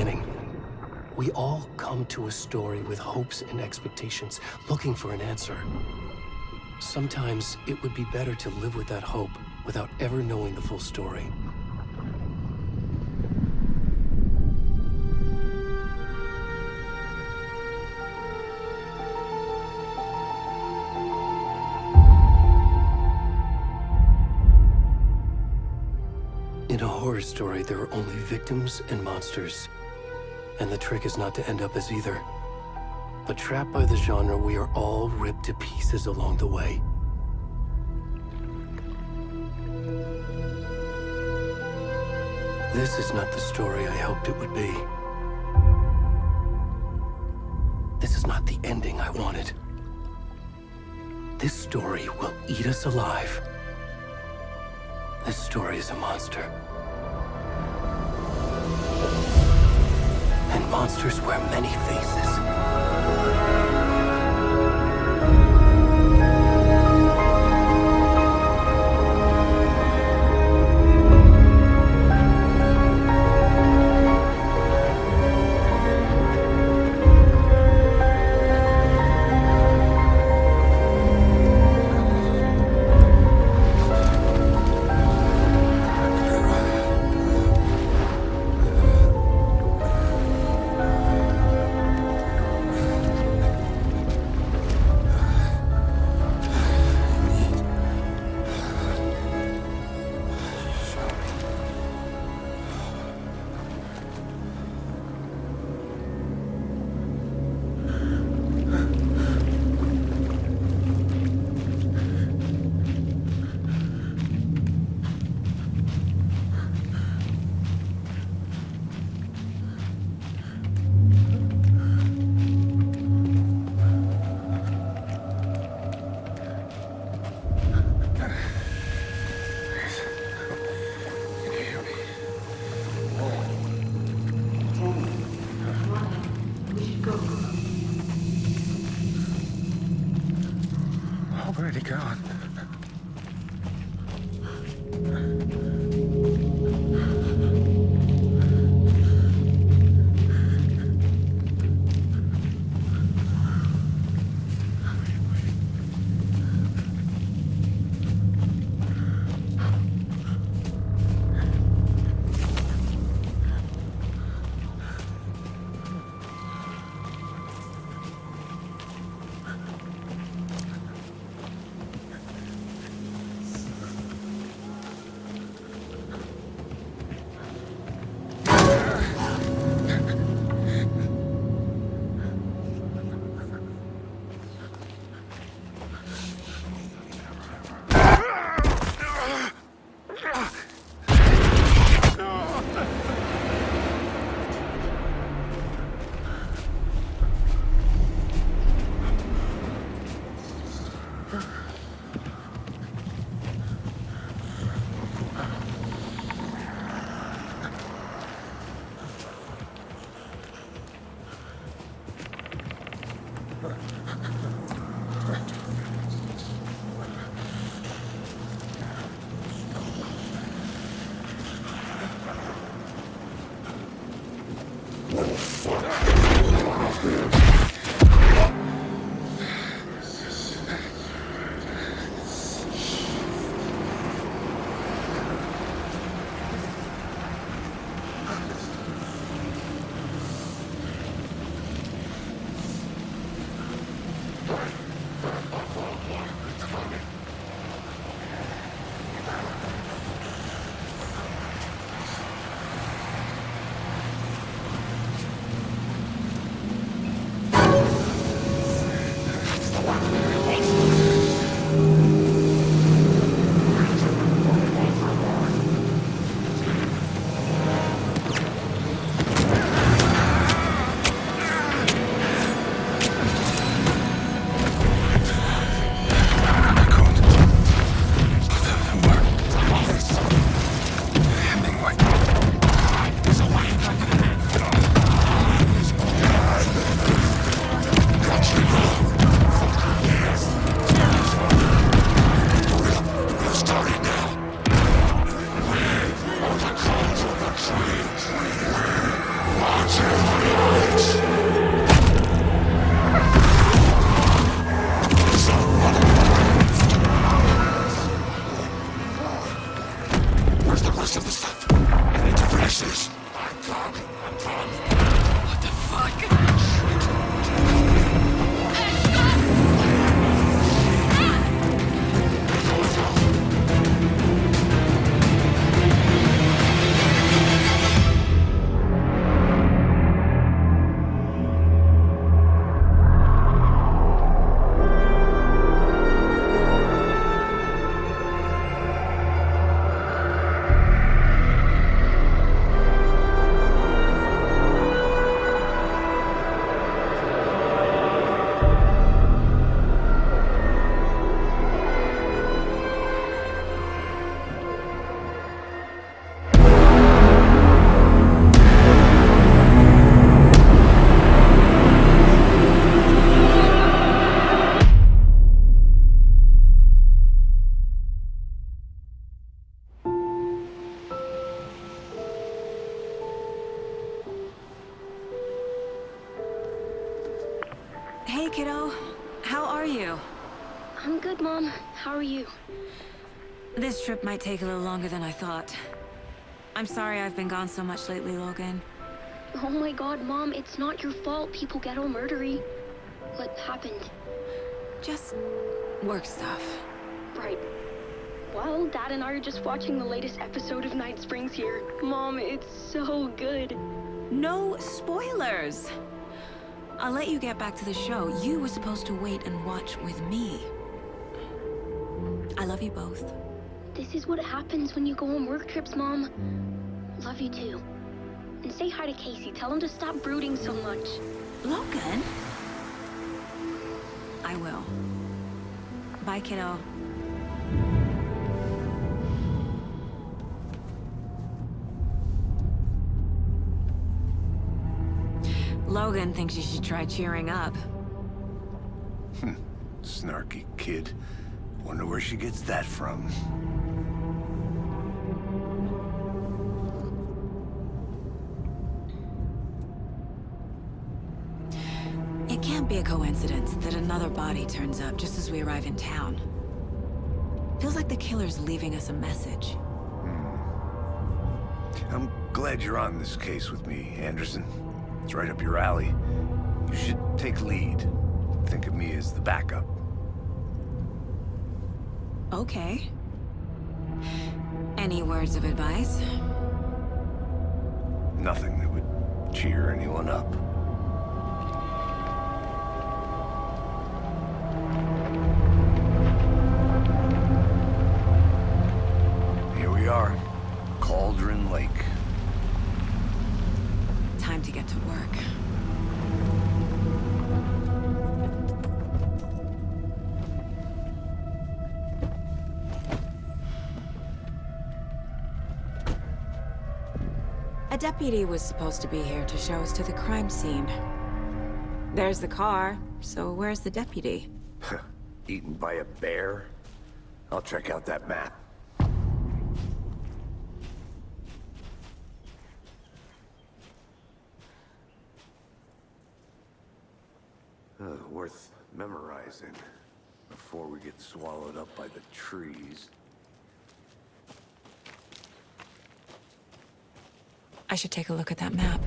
beginning. We all come to a story with hopes and expectations, looking for an answer. Sometimes it would be better to live with that hope without ever knowing the full story. In a horror story, there are only victims and monsters. And the trick is not to end up as either. But trapped by the genre, we are all ripped to pieces along the way. This is not the story I hoped it would be. This is not the ending I wanted. This story will eat us alive. This story is a monster. And monsters wear many faces. Where'd he go? kiddo. How are you? I'm good, Mom. How are you? This trip might take a little longer than I thought. I'm sorry I've been gone so much lately, Logan. Oh my god, Mom, it's not your fault people get all murdery. What happened? Just work stuff. Right. Well, Dad and I are just watching the latest episode of Night Springs here. Mom, it's so good. No spoilers! I'll let you get back to the show. You were supposed to wait and watch with me. I love you both. This is what happens when you go on work trips, Mom. Love you too. And say hi to Casey. Tell him to stop brooding so much. Logan? I will. Bye, kiddo. Logan thinks you should try cheering up. Snarky kid. Wonder where she gets that from. It can't be a coincidence that another body turns up just as we arrive in town. Feels like the killer's leaving us a message. I'm glad you're on this case with me, Anderson. It's right up your alley. You should take lead. Think of me as the backup. Okay. Any words of advice? Nothing that would cheer anyone up. Here we are. Cauldron Lake. Time to get to work. A deputy was supposed to be here to show us to the crime scene. There's the car, so where's the deputy? Eaten by a bear? I'll check out that map. Worth memorizing before we get swallowed up by the trees. I should take a look at that map.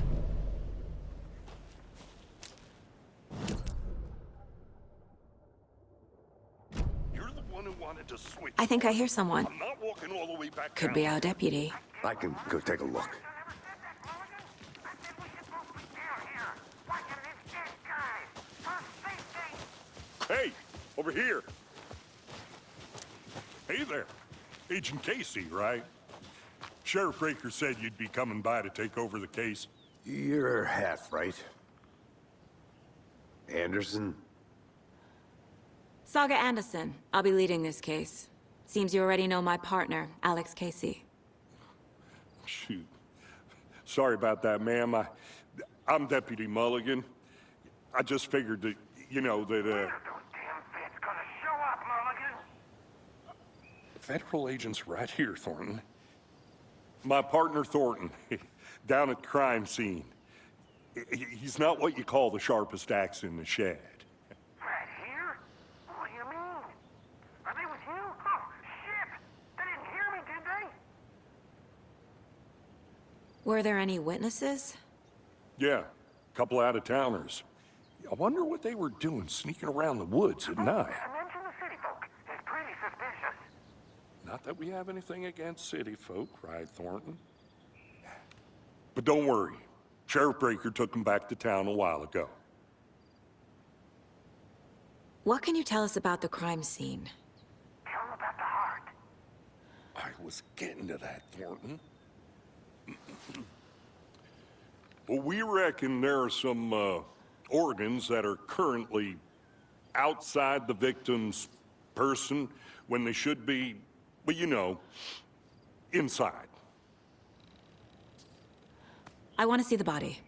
You're the one who wanted to switch. I think I hear someone. I'm not walking all the way back Could down. be our deputy. I can go take a look. Hey, over here. Hey there. Agent Casey, right? Sheriff Baker said you'd be coming by to take over the case. You're half right. Anderson? Saga Anderson. I'll be leading this case. Seems you already know my partner, Alex Casey. Shoot. Sorry about that, ma'am. I'm Deputy Mulligan. I just figured that, you know, that, Federal agents right here, Thornton. My partner, Thornton, down at the crime scene. He's not what you call the sharpest axe in the shed. Right here? What do you mean? Are they with you? Oh, shit! They didn't hear me, did they? Were there any witnesses? Yeah, a couple out-of-towners. I wonder what they were doing sneaking around the woods at night. Mention the city folk. It's pretty suspicious. Not that we have anything against city folk, right, Thornton? But don't worry. Sheriff Baker took them back to town a while ago. What can you tell us about the crime scene? Tell them about the heart. I was getting to that, Thornton. Well, we reckon there are some, organs that are currently outside the victim's person when they should be, well, you know, inside. I want to see the body.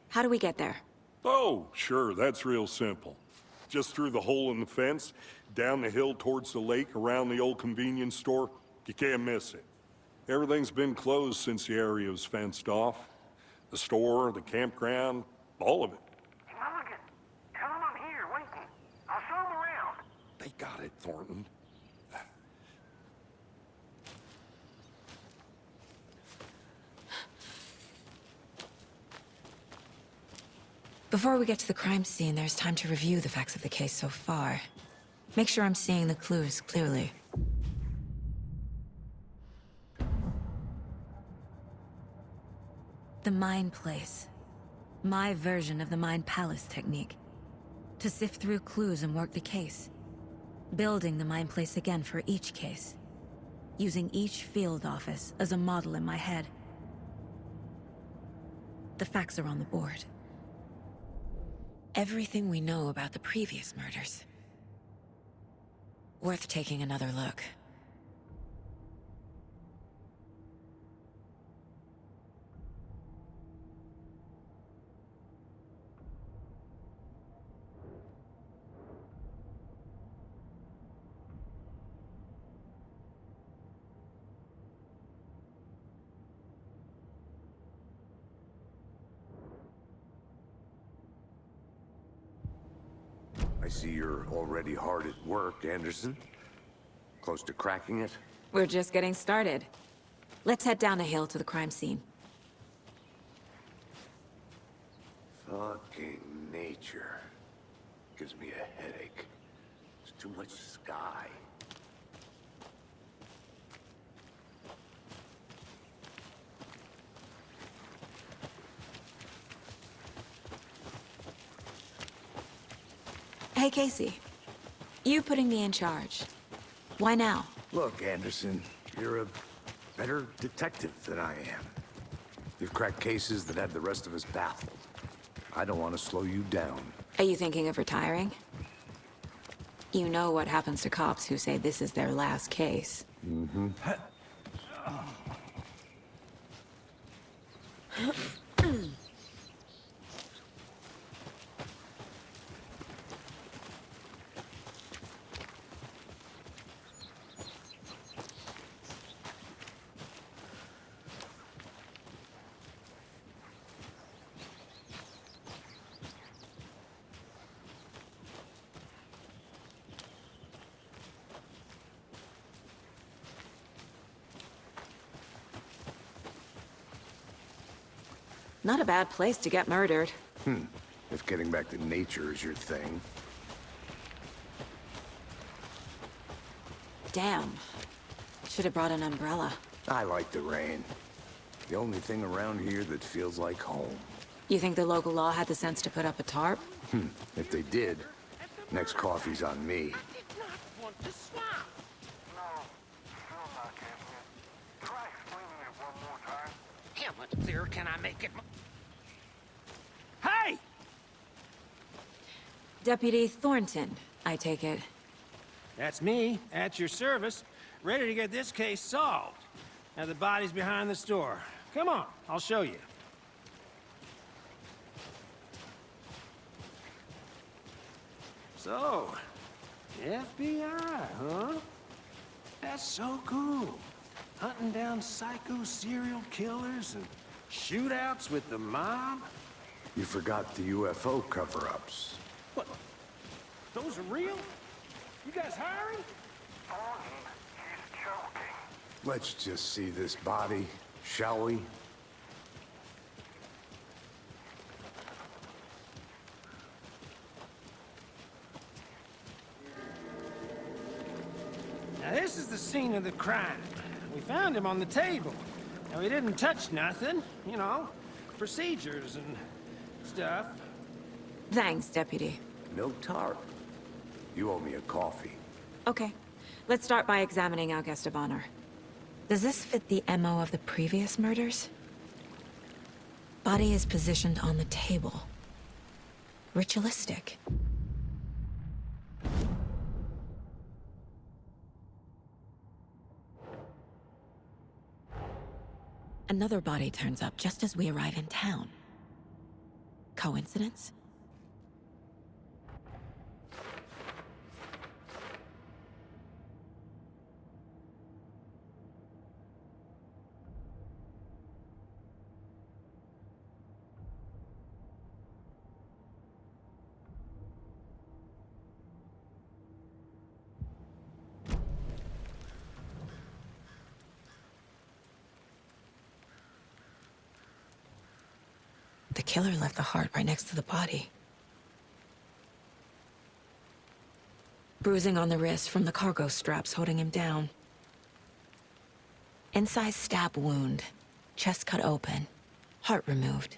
How do we get there? Oh, sure, that's real simple. Just through the hole in the fence, down the hill towards the lake, around the old convenience store. You can't miss it. Everything's been closed since the area was fenced off. The store, the campground, all of it. Mulligan, tell them I'm here, waiting. I got it, Thornton. Before we get to the crime scene, there's time to review the facts of the case so far. Make sure I'm seeing the clues clearly. The Mind Place. My version of the Mind Palace technique. To sift through clues and work the case. Building the Mind Place again for each case. Using each field office as a model in my head. The facts are on the board. Everything we know about the previous murders. Worth taking another look. I see you're already hard at work, Anderson. Close to cracking it? We're just getting started. Let's head down the hill to the crime scene. Fucking nature. Gives me a headache. There's too much sky. Hey, Casey. You putting me in charge. Why now? Look, Anderson, you're a better detective than I am. You've cracked cases that have the rest of us baffled. I don't want to slow you down. Are you thinking of retiring? You know what happens to cops who say this is their last case. Mm-hmm. Not a bad place to get murdered. If getting back to nature is your thing. Damn. Should have brought an umbrella. I like the rain. The only thing around here that feels like home. You think the local law had the sense to put up a tarp? If they did, next coffee's on me. I did not want to swap. No, still not getting it. Try explaining it one more time. How much clearer can I make it? Hey! Deputy Thornton, I take it. That's me, at your service, ready to get this case solved. Now the body's behind the store. Come on, I'll show you. So, FBI, huh? That's so cool. Hunting down psycho serial killers and shootouts with the mob. You forgot the UFO cover-ups. What? Those are real? You guys hiring? Thornton, he's joking. Let's just see this body, shall we? Now this is the scene of the crime. We found him on the table. Now he didn't touch nothing, you know, procedures and stuff. Thanks, Deputy. No tarp. You owe me a coffee. Okay. Let's start by examining our guest of honor. Does this fit the MO of the previous murders? Body is positioned on the table. Ritualistic. Another body turns up just as we arrive in town. Coincidence? the killer left the heart right next to the body. Bruising on the wrist from the cargo straps holding him down. Incised stab wound, chest cut open, heart removed.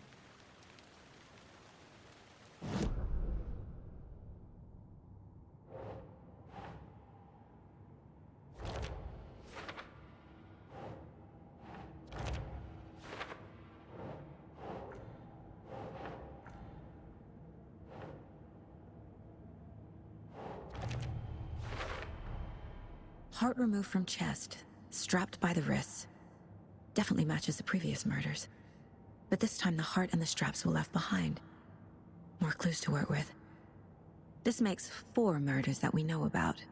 Heart removed from chest, strapped by the wrists. Definitely matches the previous murders. But this time the heart and the straps were left behind. More clues to work with. This makes 4 murders that we know about.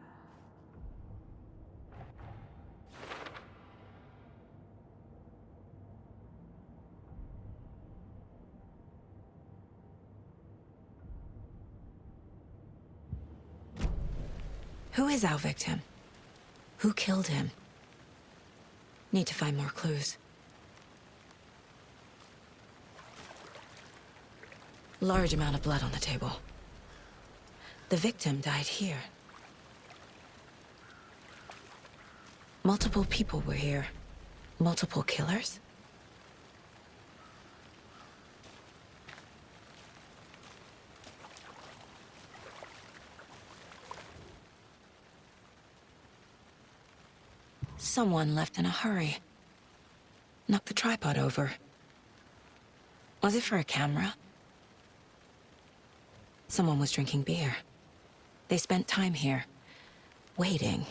Who is our victim? Who killed him? Need to find more clues. Large amount of blood on the table. The victim died here. Multiple people were here. Multiple killers? Someone left in a hurry. Knocked the tripod over. Was it for a camera? Someone was drinking beer. They spent time here, waiting.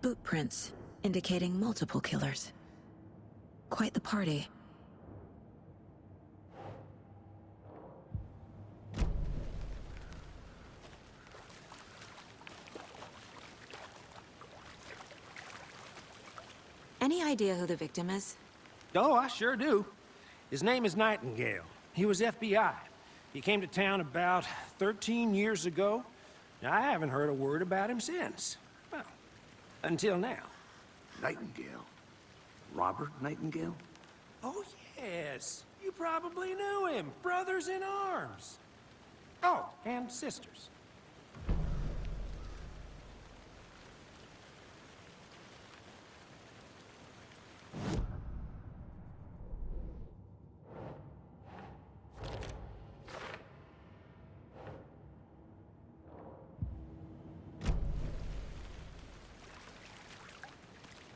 Boot prints, indicating multiple killers. Quite the party. Any idea who the victim is? Oh, I sure do. His name is Nightingale. He was FBI. He came to town about 13 years ago. I haven't heard a word about him since. Well, until now. Nightingale? Robert Nightingale? Oh, yes. You probably knew him. Brothers in arms. Oh, and sisters.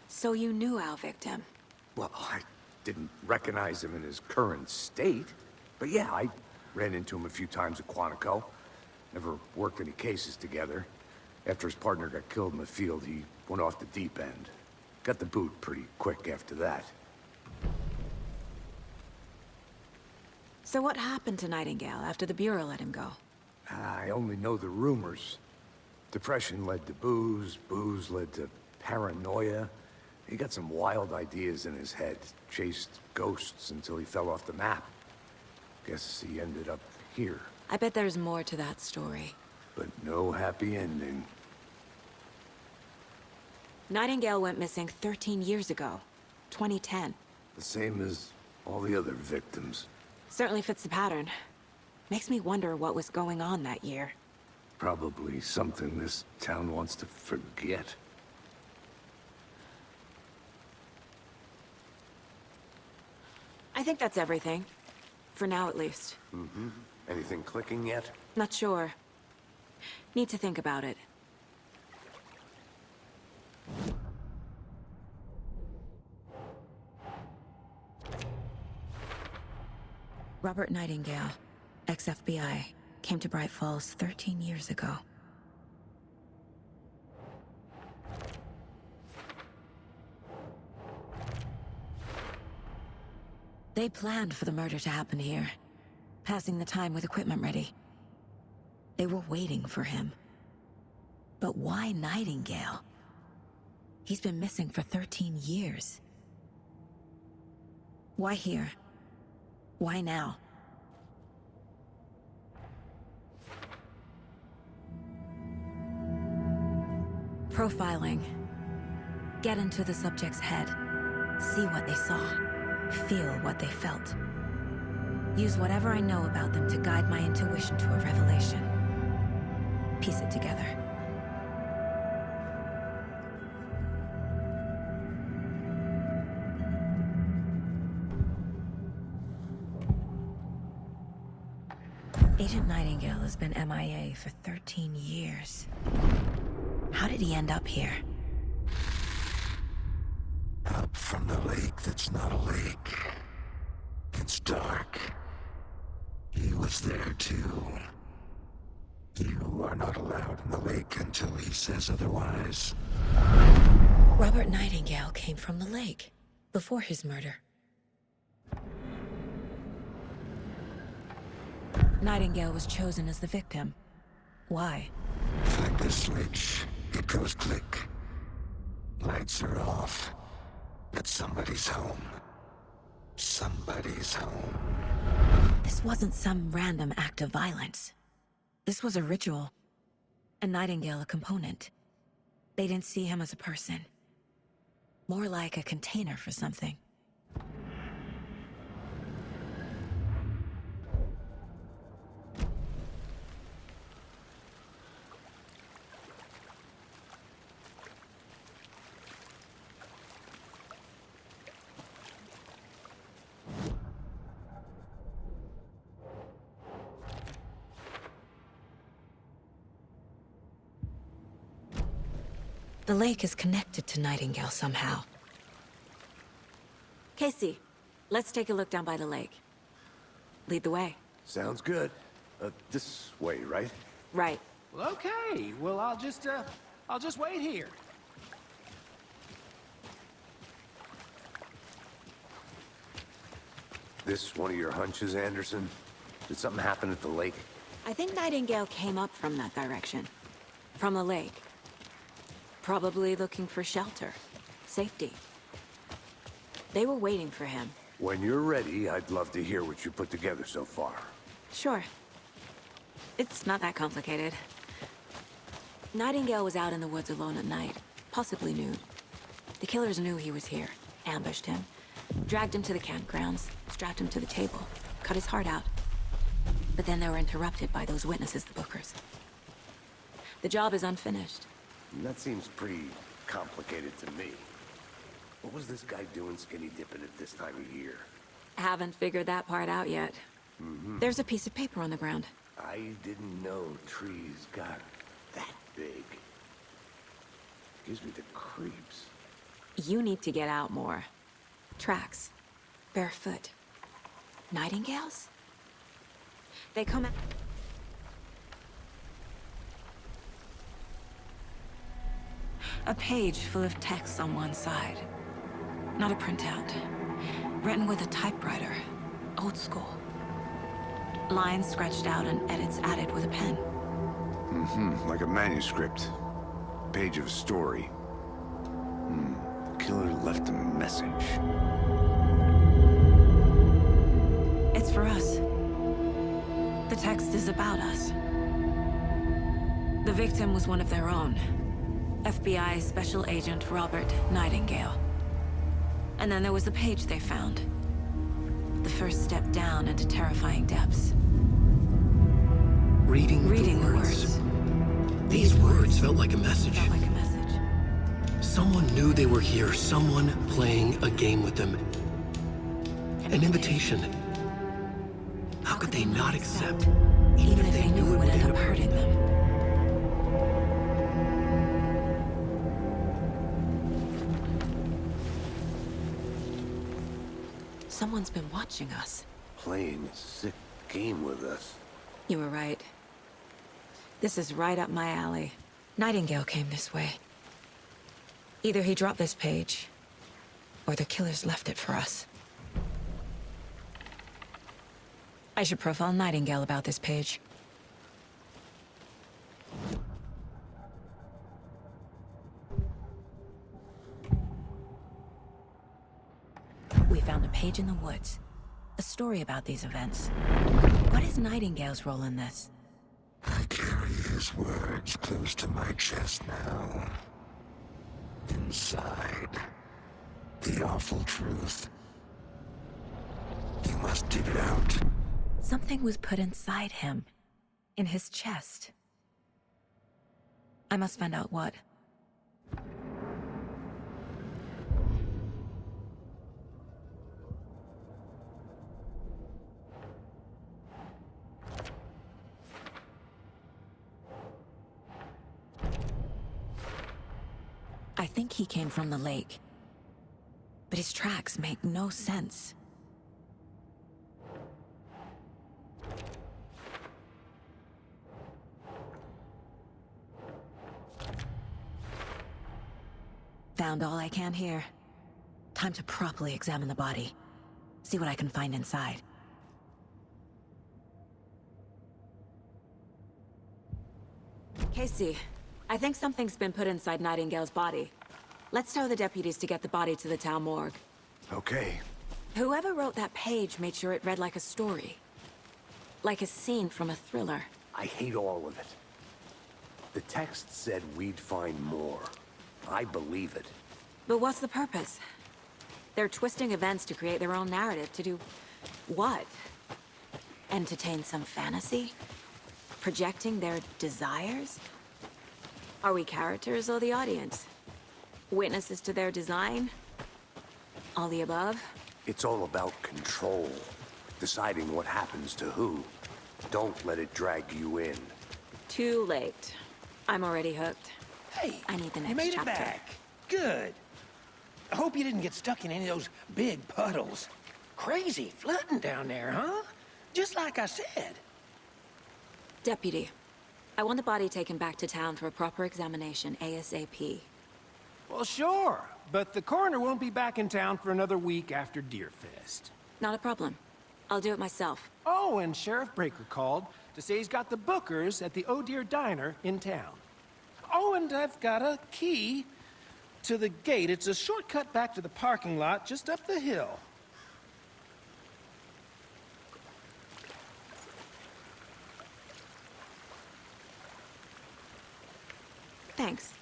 So you knew our victim? Well, I didn't recognize him in his current state. But yeah, I ran into him a few times at Quantico. Never worked any cases together. After his partner got killed in the field, he went off the deep end. Got the boot pretty quick after that. So what happened to Nightingale after the Bureau let him go? I only know the rumors. Depression led to booze, booze led to paranoia. He got some wild ideas in his head, chased ghosts until he fell off the map. Guess he ended up here. I bet there's more to that story. But no happy ending. Nightingale went missing 13 years ago, 2010. The same as all the other victims. Certainly fits the pattern. Makes me wonder what was going on that year. Probably something this town wants to forget. I think that's everything. For now, at least. Mm-hmm. Anything clicking yet? Not sure. Need to think about it. Robert Nightingale, ex-FBI, came to Bright Falls 13 years ago. They planned for the murder to happen here, passing the time with equipment ready. They were waiting for him. But why Nightingale? He's been missing for 13 years. Why here? Why now? Profiling. Get into the subject's head. See what they saw. Feel what they felt. Use whatever I know about them to guide my intuition to a revelation. Piece it together. Agent Nightingale has been MIA for 13 years. How did he end up here? Up from the lake that's not a lake. It's dark. He was there too. You are not allowed in the lake until he says otherwise. Robert Nightingale came from the lake, before his murder. Nightingale was chosen as the victim. Why? Flick the switch, it goes click. Lights are off. But somebody's home. Somebody's home. This wasn't some random act of violence. This was a ritual. And Nightingale a component. They didn't see him as a person. More like a container for something. The lake is connected to Nightingale somehow. Casey, let's take a look down by the lake. Lead the way. Sounds good. This way, right? Right. Well, okay. Well, I'll just wait here. This one of your hunches, Anderson? Did something happen at the lake? I think Nightingale came up from that direction. From the lake. Probably looking for shelter. Safety. They were waiting for him. When you're ready, I'd love to hear what you put together so far. Sure. It's not that complicated. Nightingale was out in the woods alone at night, possibly nude. The killers knew he was here, ambushed him, dragged him to the campgrounds, strapped him to the table, cut his heart out. But then they were interrupted by those witnesses, the Bookers. The job is unfinished. That seems pretty complicated to me. What was this guy doing skinny dipping at this time of year? Haven't figured that part out yet. There's a piece of paper on the ground. I didn't know trees got that big. Gives me the creeps. You need to get out more. Tracks. Barefoot. Nightingales? They come out... A page full of text on one side. Not a printout. Written with a typewriter. Old school. Lines scratched out and edits added with a pen. Like a manuscript. Page of a story. The killer left a message. It's for us. The text is about us. The victim was one of their own. FBI Special Agent Robert Nightingale. And then there was the page they found. The first step down into terrifying depths. Reading The the words. These words felt like a message. Felt like a message. Someone knew they were here, someone playing a game with them. An invitation. How could they not accept, even if they knew it would end up hurting them? Someone's been watching us. Playing a sick game with us. You were right. This is right up my alley. Nightingale came this way. Either he dropped this page, or the killers left it for us. I should profile Nightingale about this page. We found a page in the woods. a story about these events. What is Nightingale's role in this? I carry his words close to my chest now. Inside, the awful truth. You must dig it out. Something was put inside him, in his chest. I must find out what. I think he came from the lake, but his tracks make no sense. Found all I can here. Time to properly examine the body. See what I can find inside. Casey, I think something's been put inside Nightingale's body. Let's tell the deputies to get the body to the town morgue. Okay. Whoever wrote that page made sure it read like a story. Like a scene from a thriller. I hate all of it. The text said we'd find more. I believe it. But what's the purpose? They're twisting events to create their own narrative to do... what? Entertain some fantasy? Projecting their desires? Are we characters or the audience? Witnesses to their design? All the above? It's all about control. Deciding what happens to who. Don't let it drag you in. Too late. I'm already hooked. Hey, I need the next you made chapter. it back. Good. I hope you didn't get stuck in any of those big puddles. Crazy flooding down there, huh? Just like I said. Deputy, I want the body taken back to town for a proper examination ASAP. Well, sure. But the coroner won't be back in town for another week after Deerfest. Not a problem. I'll do it myself. Oh, and Sheriff Breaker called to say he's got the Bookers at the Oh Dear Diner in town. Oh, and I've got a key to the gate. It's a shortcut back to the parking lot just up the hill. Thanks.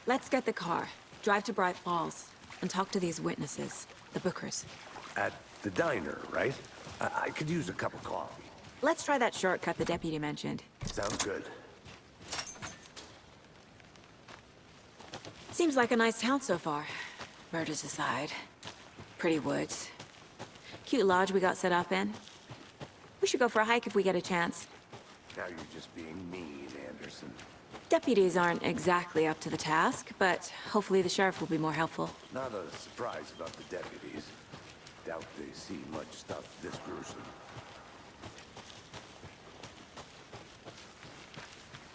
Let's get the car, drive to Bright Falls, and talk to these witnesses, the Bookers. At the diner, right? I could use a cup of coffee. Let's try that shortcut the deputy mentioned. Sounds good. Seems like a nice town so far. Murders aside. Pretty woods. Cute lodge we got set up in. We should go for a hike if we get a chance. Now you're just being mean, Anderson. Deputies aren't exactly up to the task, but hopefully the sheriff will be more helpful. Not a surprise about the deputies. Doubt they see much stuff this gruesome.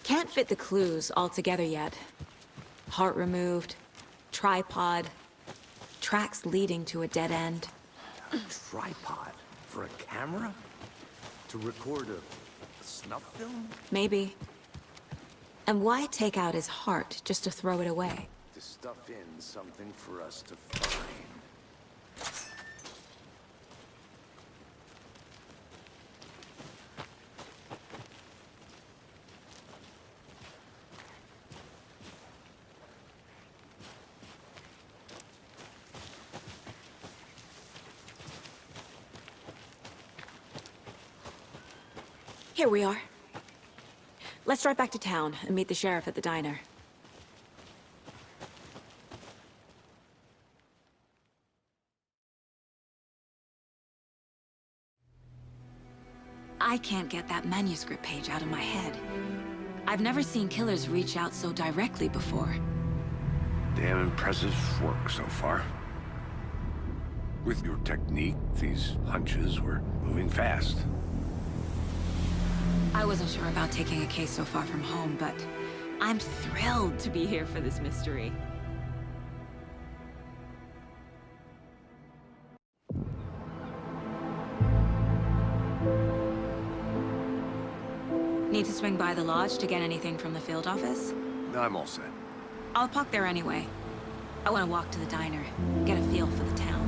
Can't fit the clues all together yet. Heart removed, tripod, tracks leading to a dead end. A tripod? For a camera? To record a snuff film? Maybe. And why take out his heart just to throw it away? To stuff in something for us to find. Here we are. Let's drive back to town and meet the sheriff at the diner. I can't get that manuscript page out of my head. I've never seen killers reach out so directly before. Damn impressive work so far. With your technique, these hunches were moving fast. I wasn't sure about taking a case so far from home, but I'm thrilled to be here for this mystery. Need to swing by the lodge to get anything from the field office? I'm all set. I'll park there anyway. I want to walk to the diner, get a feel for the town.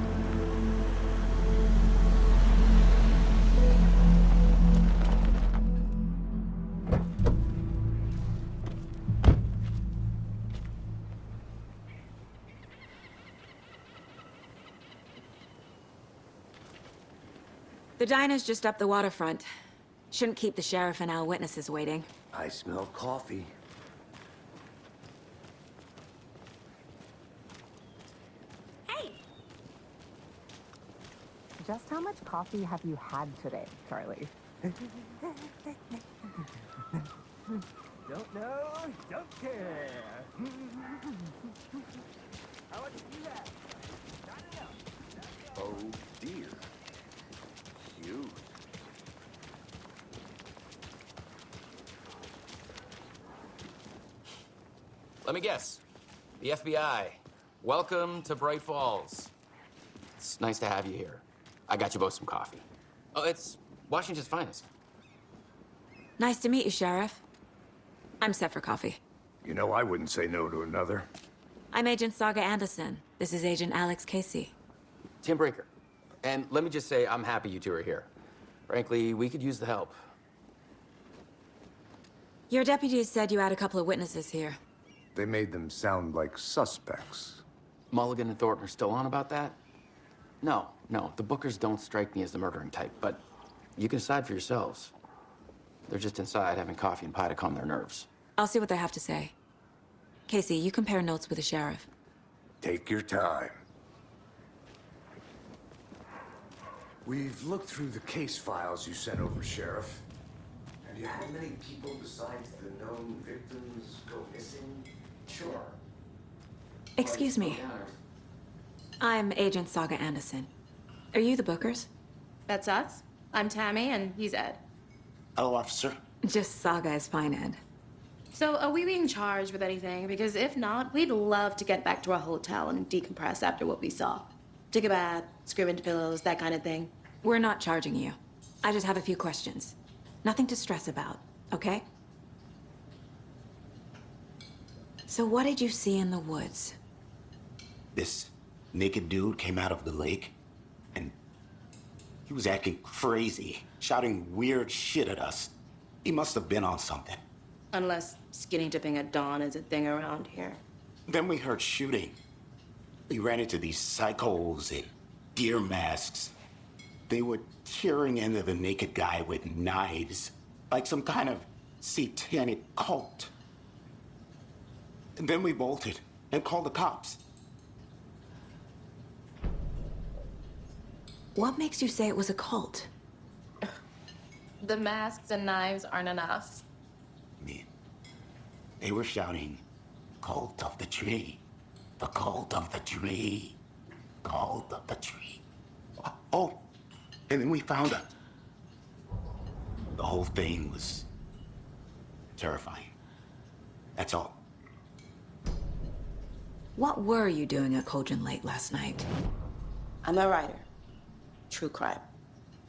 The diner's just up the waterfront. Shouldn't keep the sheriff and our witnesses waiting. I smell coffee. Hey! Just how much coffee have you had today, Charlie? Don't know, don't care. How much do you have? Oh dear. Cute. Let me guess. The FBI. Welcome to Bright Falls. It's nice to have you here. I got you both some coffee. Oh, it's Washington's finest. Nice to meet you, Sheriff. I'm set for coffee. You know, I wouldn't say no to another. I'm Agent Saga Anderson. This is Agent Alex Casey. Tim Breaker. And let me just say, I'm happy you two are here. Frankly, we could use the help. Your deputies said you had a couple of witnesses here. They made them sound like suspects. Mulligan and Thornton are still on about that? No, the Bookers don't strike me as the murdering type, but you can decide for yourselves. They're just inside having coffee and pie to calm their nerves. I'll see what they have to say. Casey, you compare notes with the sheriff. Take your time. We've looked through the case files you sent over, Sheriff. Have you had many people besides the known victims go missing? Sure. Excuse me. I'm Agent Saga Anderson. Are you the Bookers? That's us. I'm Tammy, and he's Ed. Hello, officer. Just Saga is fine, Ed. So, are we being charged with anything? Because if not, we'd love to get back to our hotel and decompress after what we saw. Take a bath, scream into pillows, that kind of thing. We're not charging you. I just have a few questions. Nothing to stress about, okay? So what did you see in the woods? This naked dude came out of the lake, and he was acting crazy, shouting weird shit at us. He must have been on something. Unless skinny dipping at dawn is a thing around here. Then we heard shooting. We ran into these psychos in deer masks. They were tearing into the naked guy with knives, like some kind of satanic cult. And then we bolted and called the cops. What makes you say it was a cult? The masks and knives aren't enough. They were shouting, "Cult of the tree, the cult of the tree, cult of the tree." Oh, and then we found her. The whole thing was terrifying. That's all. What were you doing at Cauldron late last night? I'm a writer. True crime.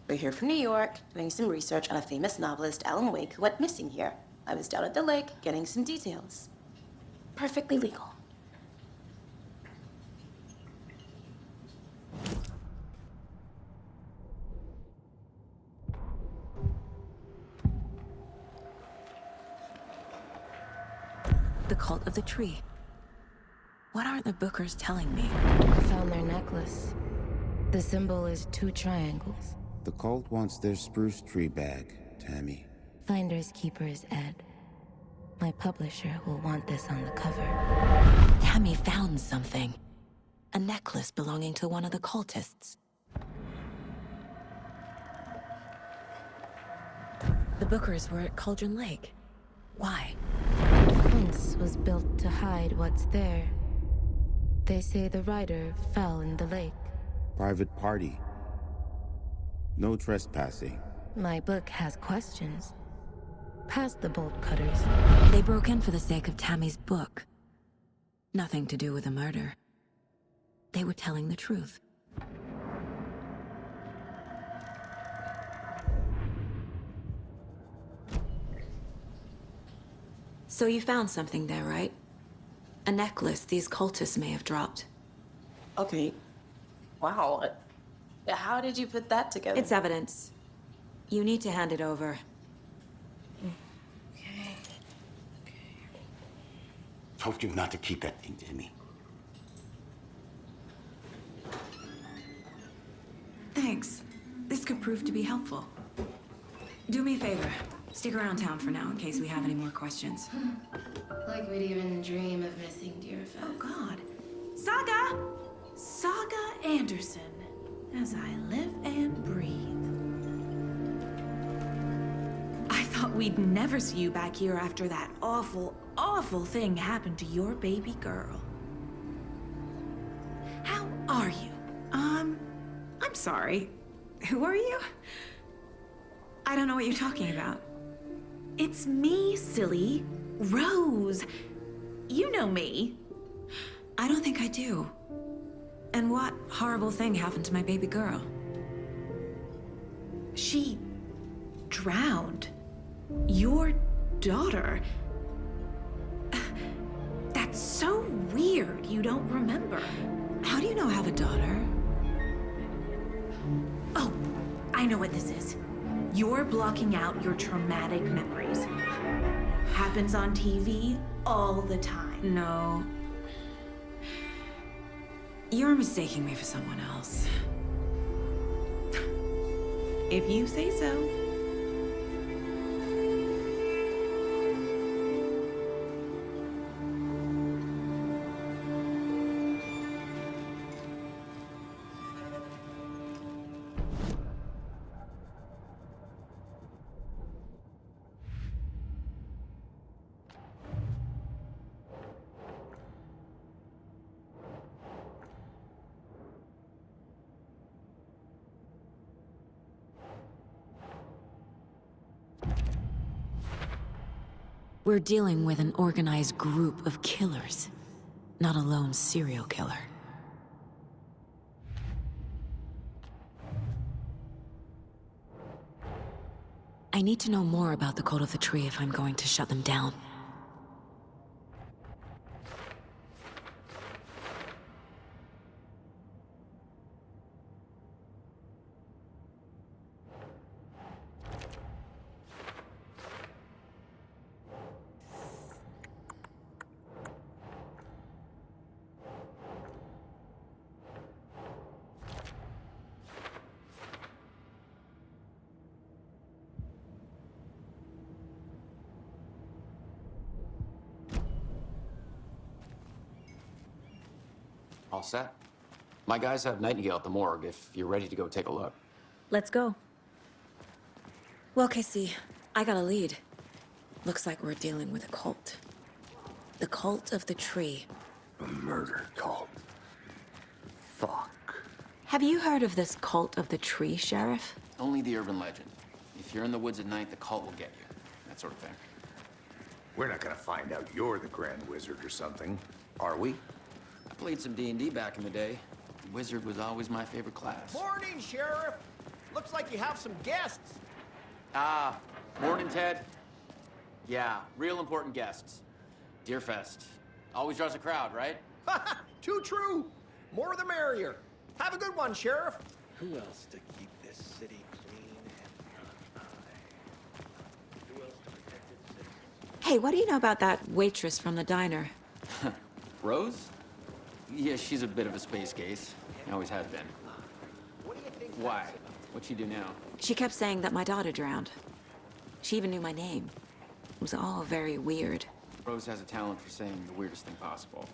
We're here from New York, doing some research on a famous novelist, Alan Wake, who went missing here. I was down at the lake, getting some details. Perfectly legal. The cult of the tree. What are the Bookers telling me? I found their necklace. The symbol is 2 triangles. The cult wants their spruce tree bag, Tammy. Finders keepers, Ed. My publisher will want this on the cover. Tammy found something. A necklace belonging to one of the cultists. The Bookers were at Cauldron Lake. Why? The fence was built to hide what's there. They say the rider fell in the lake. Private party. No trespassing. My book has questions. Past the bolt cutters. They broke in for the sake of Tammy's book. Nothing to do with a murder. They were telling the truth. So you found something there, right? A necklace these cultists may have dropped. Okay. Wow. How did you put that together? It's evidence. You need to hand it over. Okay. Told you not to keep that thing to me. Thanks. This could prove to be helpful. Do me a favor. Stick around town for now in case we have any more questions. Like we'd even dream of missing dear Fez. Oh, God. Saga! Saga Anderson. As I live and breathe. I thought we'd never see you back here after that awful, awful thing happened to your baby girl. How are you? I'm sorry. Who are you? I don't know what you're talking about. It's me, silly. Rose. You know me. I don't think I do. And what horrible thing happened to my baby girl? She drowned. Your daughter. That's so weird you don't remember. How do you know I have a daughter? Oh, I know what this is. You're blocking out your traumatic memories. Happens on TV all the time. No. You're mistaking me for someone else. If you say so. We're dealing with an organized group of killers, not a lone serial killer. I need to know more about the Cult of the Tree if I'm going to shut them down. All set. My guys have Nightingale at the morgue if you're ready to go take a look. Let's go. Well, Casey, I got a lead. Looks like we're dealing with a cult. The Cult of the Tree. A murder cult. Fuck. Have you heard of this Cult of the Tree, Sheriff? Only the urban legend. If you're in the woods at night, the cult will get you. That sort of thing. We're not gonna find out you're the Grand Wizard or something, are we? I played some D&D back in the day. Wizard was always my favorite class. Morning, Sheriff. Looks like you have some guests. Ah, morning, Ted. Yeah, real important guests. Deerfest. Always draws a crowd, right? Too true. More the merrier. Have a good one, Sheriff. Who else to keep this city clean and not I? Who else to protect its citizens? Hey, what do you know about that waitress from the diner? Rose? Yeah, she's a bit of a space case. Always has been. Why? What'd she do now? She kept saying that my daughter drowned. She even knew my name. It was all very weird. Rose has a talent for saying the weirdest thing possible.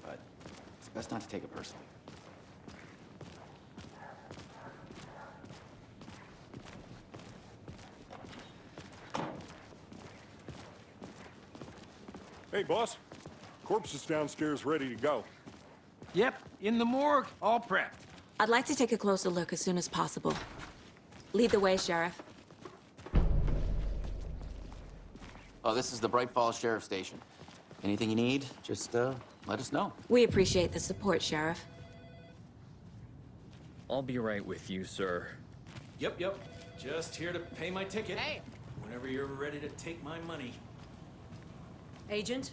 But it's best not to take it personally. Hey, boss. Corpse is downstairs ready to go. Yep, in the morgue, all prepped. I'd like to take a closer look as soon as possible. Lead the way, Sheriff. Oh, this is the Bright Falls Sheriff Station. Anything you need, just let us know. We appreciate the support, Sheriff. I'll be right with you, sir. Yep. Just here to pay my ticket. Hey. Whenever you're ready to take my money. Agent?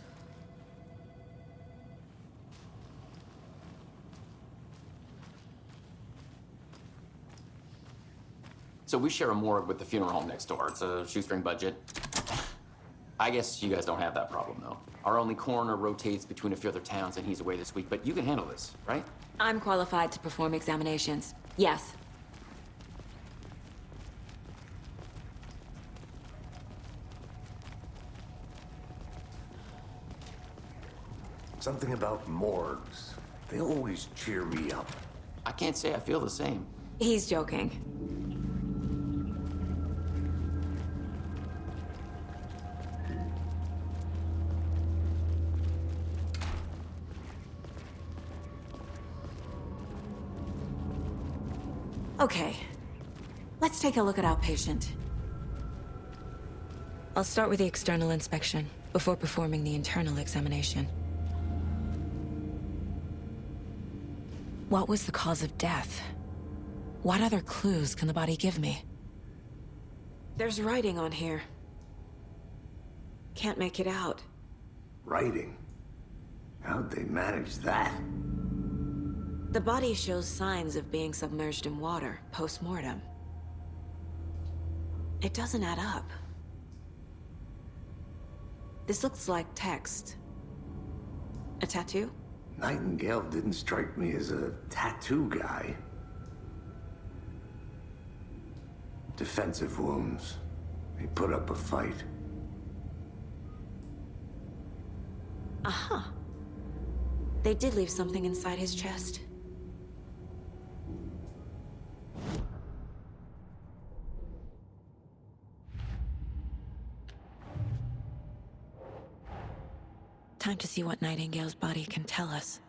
So we share a morgue with the funeral home next door. It's a shoestring budget. I guess you guys don't have that problem, though. Our only coroner rotates between a few other towns, and he's away this week, but you can handle this, right? I'm qualified to perform examinations. Yes. Something about morgues. They always cheer me up. I can't say I feel the same. He's joking. Okay. Let's take a look at our patient. I'll start with the external inspection before performing the internal examination. What was the cause of death? What other clues can the body give me? There's writing on here. Can't make it out. Writing? How'd they manage that? The body shows signs of being submerged in water post-mortem. It doesn't add up. This looks like text. A tattoo? Nightingale didn't strike me as a tattoo guy. Defensive wounds. He put up a fight. Uh-huh. They did leave something inside his chest. Time to see what Nightingale's body can tell us.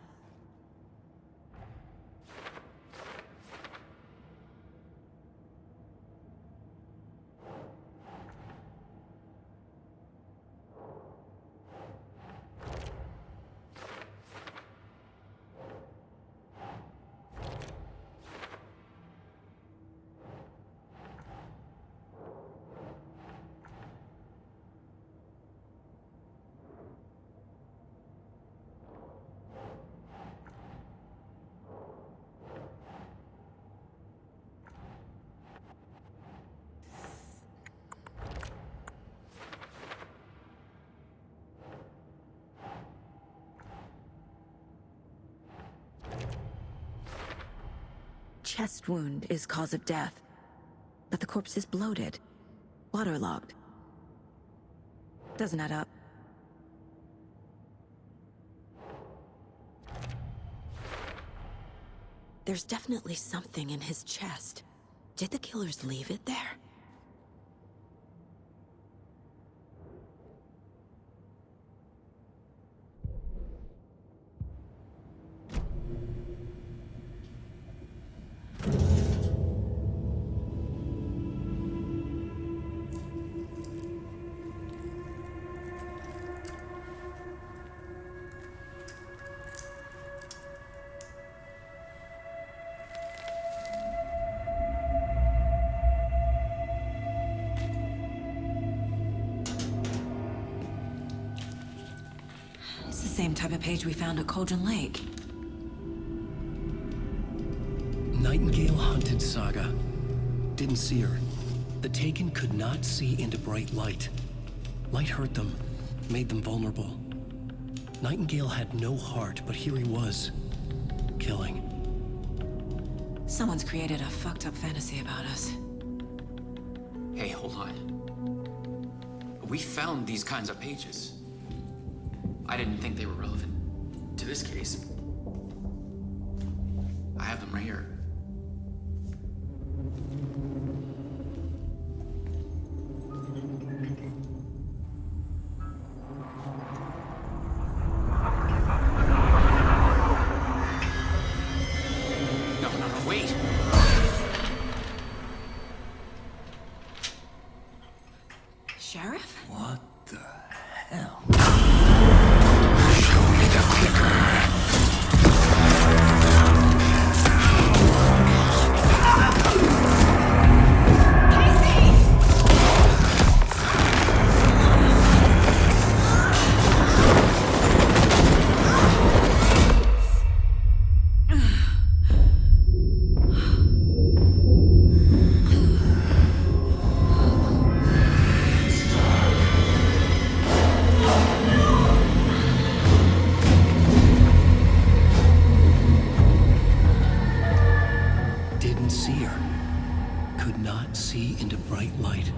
Chest wound is cause of death, but the corpse is bloated, waterlogged. Doesn't add up. There's definitely something in his chest. Did the killers leave it there? Same type of page we found at Cauldron Lake. Nightingale hunted Saga. Didn't see her. The Taken could not see into bright light. Light hurt them, made them vulnerable. Nightingale had no heart, but here he was, killing. Someone's created a fucked up fantasy about us. Hey, hold on. We found these kinds of pages. I didn't think they were relevant to this case. I have them right here. No, wait! Sheriff? What the hell? See into bright light.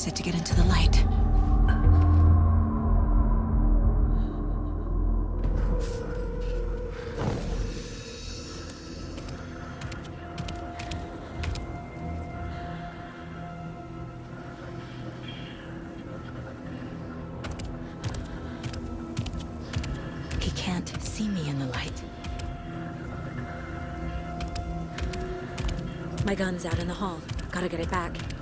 use it to get into the light. He can't see me in the light. My gun's out in the hall. Gotta get it back.